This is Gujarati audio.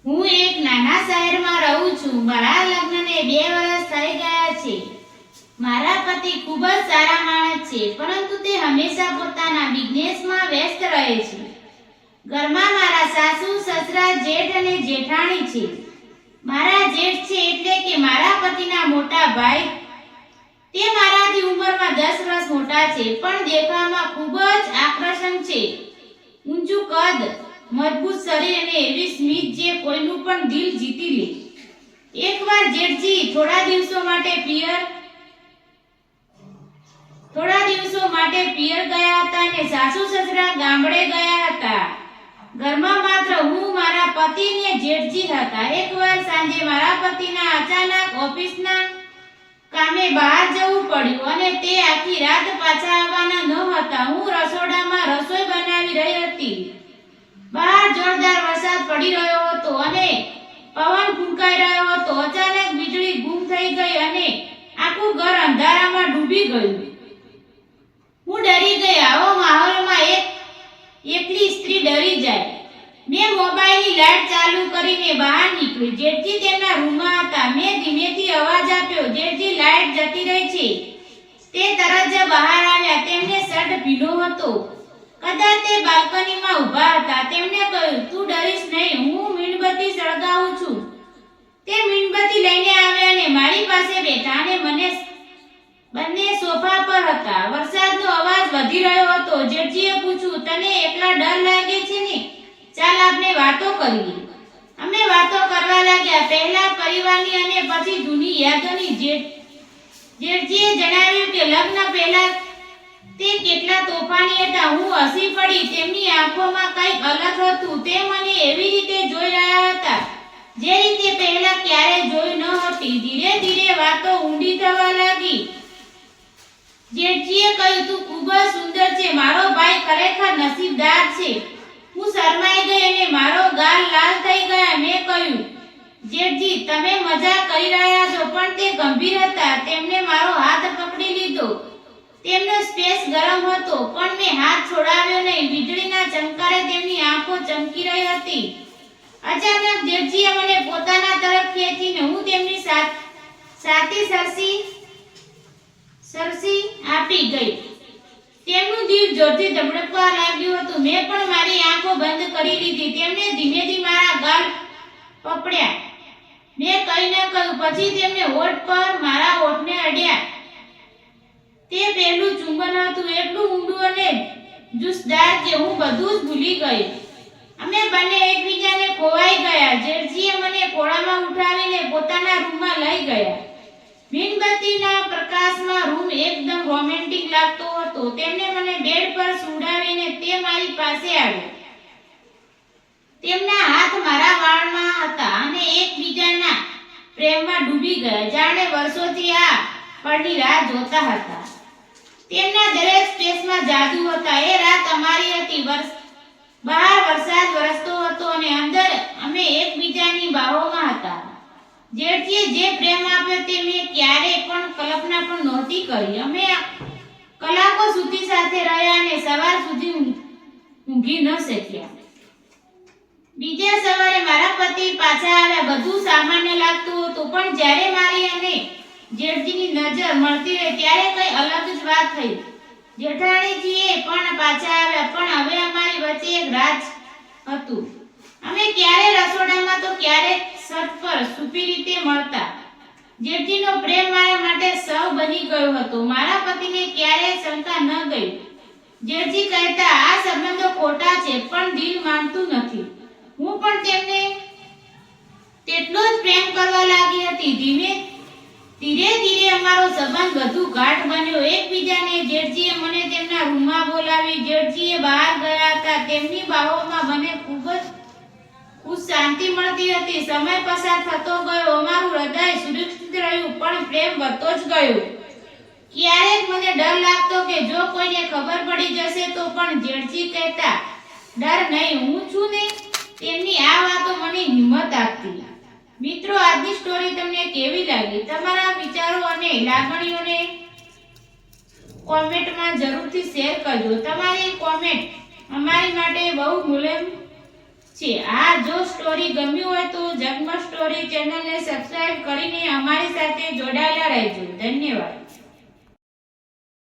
હું એક નાના શહેરમાં રહું છું. મારા લગ્નને 2 વર્ષ થઈ ગયા છે. મારા પતિ ખૂબ જ સારા માણસ છે, પરંતુ તે હંમેશા પોતાના બિઝનેસમાં વ્યસ્ત રહે છે. ઘરમાં મારા સાસુ, સસરા, જેઠ અને જેઠાણી છે. મારા જેઠ છે એટલે કે મારા પતિના મોટા ભાઈ. તે મારાથી ઉંમરમાં 10 વર્ષ મોટા છે, પણ દેખાવમાં ખૂબ જ આકર્ષક છે. ઊંચું કદ, મજબૂત શરીર અને એવી સ્મિત જે કોઈનું પણ દિલ જીતી લે. એકવાર જેઠજી થોડા દિવસો માટે પિયર ગયા હતા અને સાસુ સસરા ગામડે ગયા હતા. ઘરમાં માત્ર હું, મારા પતિ અને જેઠજી હતા. એકવાર સાંજે મારા પતિના અચાનક ઓફિસના કામે બહાર જવું પડ્યું અને તે આખી રાત પાછા આવવાના ન હતા. હું રસોડામાં રસોઈ બનાવી રહી હતી. બહાર જોરદાર વરસાદ પડી રહ્યો હતો અને પવન ફૂંકાઈ રહ્યો હતો. અચાનક વીજળી ગુમ થઈ ગઈ અને આખું ઘર અંધારામાં ડૂબી ગયું. હું ડરી ગઈ. આવો માહોલમાં એકલી સ્ત્રી ડરી જાય. મેં મોબાઈલની લાઈટ ચાલુ કરીને બહાર નીકળી. જેઠજી તેમના રૂમમાં હતા. મેં ધીમેથી અવાજ આપ્યો, જેઠજી, લાઈટ જતી રહી છે. તે તરત જ બહાર આવ્યા. તેમને શર્ટ ભીનો હતો. કદાચ તે બાલ્કનીમાં ઊભા હતા. તેમણે કહ્યું, તું ડરીશ નહીં, હું મીણબત્તી સળગાવું છું. તે મીણબત્તી લઈને આવ્યા અને મારી પાસે બેઠા અને બંને સોફા પર હતા. વરસાદનો અવાજ વધી રહ્યો હતો. જેઠજીએ પૂછ્યું, તને એકલા ડર લાગે છે ને? ચાલ આપણે વાતો કરીએ. અમે વાતો કરવા લાગ્યા. પહેલા પરિવારની અને પછી જૂની યાદોની. જેઠજીએ જણાવ્યું કે લગ્ન પહેલા તે કેટલા તોફાની હતા. હું હસી પડી. તેમની આંખોમાં કંઈક અલગ હતું. તે મને એવી રીતે જોઈ રહ્યા હતા જે રીતે પહેલા ક્યારેય જોઈ ન હતી. ધીરે ધીરે વાતો ઊંડી થવા લાગી. જેઠજીએ કહ્યું, તું ખૂબ જ સુંદર છે. મારો ભાઈ ખરેખર નસીબદાર છે. હું શરમાઈ ગઈ અને મારો ગાલ લાલ થઈ ગયા. મેં કહ્યું, જેઠજી, તમે મજાક કરી રહ્યા છો. પણ તે ગંભીર હતા. તેમણે મારો હાથ પકડી લીધો. તેમનો સ્પેસ ગરમ હતો, પણ મેં હાથ છોડાવ્યો નહીં. વીજળીના ચમકારે તેમની આંખો ચમકી રહી હતી. અચાનક જેઠજીએ મને પોતાના તરફ ખેંચીને હું તેમની સાથે સરસી આપી ગઈ. તેમનું દિલ જોરથી ધબડકવા લાગ્યું હતું. મેં પણ મારી આંખો બંધ કરી લીધી. તેમણે ધીમેથી મારા ગાલ પકડ્યા. મેં કંઈ ન કહ્યું. પછી તેમણે હોઠ પર મારા હોઠને અડ્યા. તે પહેલું ચુંબન હતું, એટલું ઊંડું અને જુસ્સાદાર કે હું બધું જ ભૂલી ગઈ. અમે બંને એકબીજાને ખોવાઈ ગયા. જેઠજીએ મને ખોળામાં ઉઠાવીને પોતાના રૂમમાં લઈ ગયા. મીણબત્તીના પ્રકાશમાં રૂમ એકદમ રોમેન્ટિક લાગતો હતો. તેમણે મને બેડ પર સુવડાવીને તે મારી પાસે આવ્યા. તેમના હાથ મારા વાળમાં હતા અને એકબીજાના પ્રેમમાં ડૂબી ગયા, જાણે વર્ષોથી આ પળની રાહ જોતા હતા. તેમના દરેક સ્પેસમાં જાદુ હતા. એ રાત અમારી હતી. બહાર વરસાદ વરસતો હતો અને અંદર અમે એકબીજાની બાહોમાં હતા. જેઠજીએ જે પ્રેમ આપ્યો તે મેં ક્યારેય પણ કલ્પના પણ નહોતી કરી. અમે કલાકો સુધી સાથે રહ્યા અને સવાર સુધી ઊંઘી ન શક્યા. બીજા સવારે મારા પતિ પાછા આવ્યા. બધું સામાન્ય લાગતું હતું, પણ જ્યારે મારી અને જેઠજીની નજર મળતી રહી ત્યારે કઈ અલગ જ વાત થઈ. જેઠાણીજીએ પણ પાછા આવ્યા, પણ હવે અમારી વચ્ચે એક રાજ હતું. અમે ક્યારે રસોડામાં તો ક્યારેક છત પર સૂપી રીતે મળતા. જેઠજીનો પ્રેમ મારા માટે સૌ બની ગયો હતો. મારા પતિને ક્યારેય શંકા ન ગઈ. જેઠજી કહેતા, આ સંબંધો ખોટા છે, પણ દિલ માનતું નથી. હું પણ તેમને તેટલો જ પ્રેમ કરવા લાગી હતી. ધીરે ધીરે અમારો સંબંધ વધુ ગાઢ બન્યો. એકબીજાને જેઠજીએ મને તેમના રૂમમાં બોલાવી. જેઠજીએ બહાર ગયા હતા. તેમની બાહોમાં મને ખૂબ જ શાંતિ મળતી હતી. સમય પસાર થતો ગયો. અમારું હૃદય સુરક્ષિત રહ્યું, પણ પ્રેમ વધતો જ ગયો. ક્યારેક મને ડર લાગતો કે જો કોઈને ખબર પડી જશે તો, પણ જેઠજી કહેતા, ડર નહીં, હું છું ને. તેમની આ વાતો મને હિંમત આપતી. મિત્રો, આજની સ્ટોરી તમને કેવી લાગી? તમારા વિચારો અને લાગણીઓને કોમેન્ટમાં જરૂરથી શેર કરજો. તમારી કોમેન્ટ અમારી માટે બહુ મૂલ્યવાન છે. આ જો સ્ટોરી ગમ્યું હોય તો જગમગ સ્ટોરી ચેનલને સબસ્ક્રાઇબ કરીને અમારી સાથે જોડાયેલા રહેજો. ધન્યવાદ.